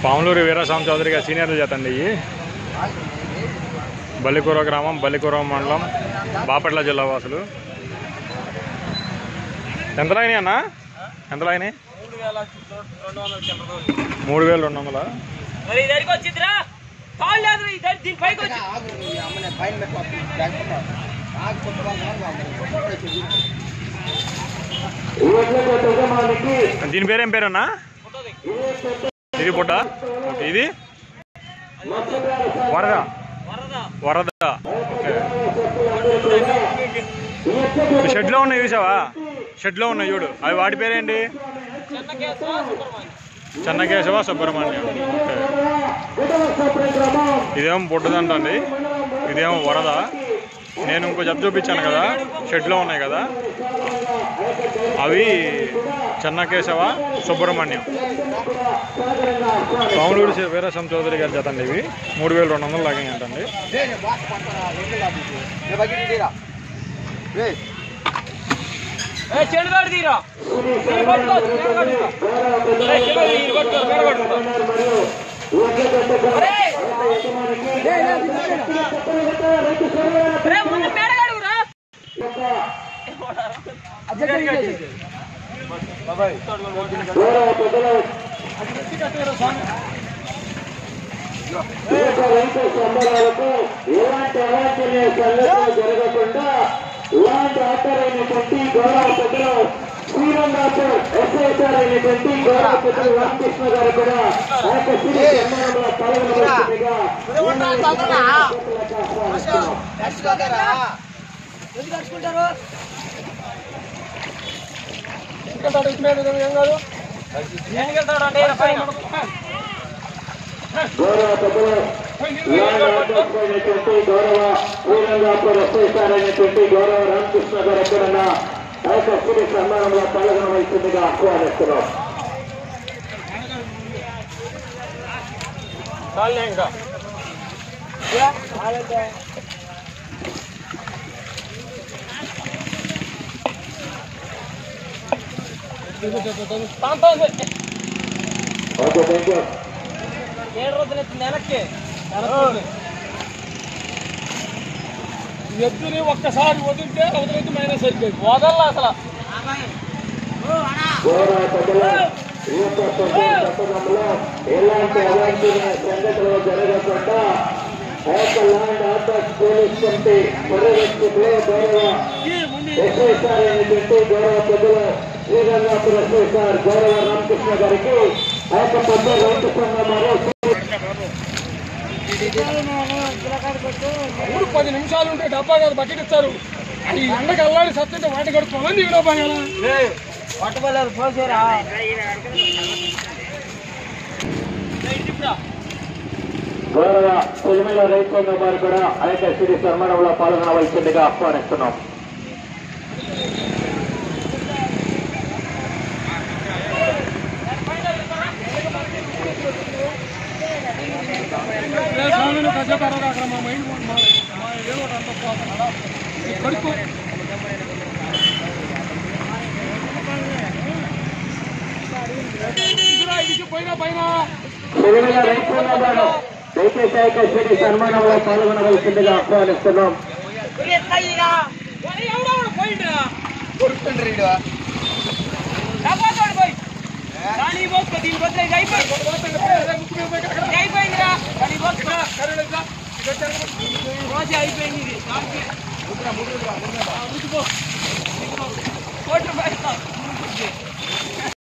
పాములూరు వీరస్వామి చౌదరి గారి సీనియర్లు చేతండి ఇవి. బల్లికూర గ్రామం, బల్లికూర మండలం, బాపట్ల జిల్లా వాసులు. ఎంతలో అయినాయి అన్న? ఎంతలో అయినాయి? 3200. దీని పేరేం పేరన్నా? ఇది పుట్ట. ఓకే, ఇది వరద. వరద. షెడ్లో ఉన్నాయి చూసావా? షెడ్లో ఉన్నాయి చూడు, అవి వాటి పేరేంటి? చెన్నకేశవ సుబ్రహ్మణ్యం. ఇదేమో పుట్టదంటండి, ఇదేమో వరద. నేను ఇంకో జబ్బు చూపించాను కదా, షెడ్లో ఉన్నాయి కదా, అవి చెన్నకేశవ సుబ్రహ్మణ్యం. పాములూరు వీరస్వామి చౌదరి గారి జతండి ఇవి. 3200 లాగా అంటండి. జరగకుండా ఇలాంటి ఆచారైనటువంటి గౌరవ పెద్దలు శ్రీరంగాపూర్ ఎస్ఐసార్ అయినటువంటి గౌరవ పెద్దలు రామకృష్ణ గారు కూడా ఆ యొక్క శ్రీ సన్మానంలో పాల్గొనవలసిందిగా గౌరవ పెద్దలు గౌరవ శ్రీరంగాపూర్ ఎస్ఐసార్ అయినటువంటి గౌరవ రామకృష్ణ గారు ఎక్కడన్నా ఆ యొక్క శ్రీ సన్మానంలో పాల్గొనవలసిందిగా ఆహ్వానిస్తున్నాం. Okay, thank you. 7 రోజులు నెలకి ఎద్దుని ఒక్కసారి వదిలితే అవతలైతే మైనస్ అయిపోయింది. వదల్లా అసలు. ఎలాంటి అవాంఛనీయ సంఘటనలు జరగకుండా ఆ యొక్క ల్యాండ్ ఆర్డర్స్ పోలీస్ కమిటీ పర్యవేక్షకులు గౌరవ ఎస్ఐసార్ అయినటువంటి గౌరవ పెద్దలు శ్రీరంగాపురం ఎస్ఐసార్ గౌరవ రామకృష్ణ గారికి ఆ యొక్క పెద్ద రైతు సంఘాలు 10 నిమిషాలు ఉంటే డబ్బా కాదు బకెట్ ఇస్తారు. అది ఎండకి అల్లాడి సత్తుంటే వాటి కడుపుకోవాలని దిగులో పోయాలా పట్టుకోలేదు పోసేరా. గౌరవ పొలిమేల రైతు సంఘం వారు కూడా ఆ యొక్క శ్రీ సన్మానంలో పాల్గొనవలసిందిగా ఆహ్వానిస్తున్నాం. అక్కడ మా మైండ్ ఏదో అంత కడుపు పోయినా పైన పొలిమేల రైతు సంఘం వారు దయచేసి ఆ యొక్క శ్రీ సన్మానంలో పాల్గొనవలసిందిగా ఆహ్వానిస్తున్నాం. అయిపోయింది.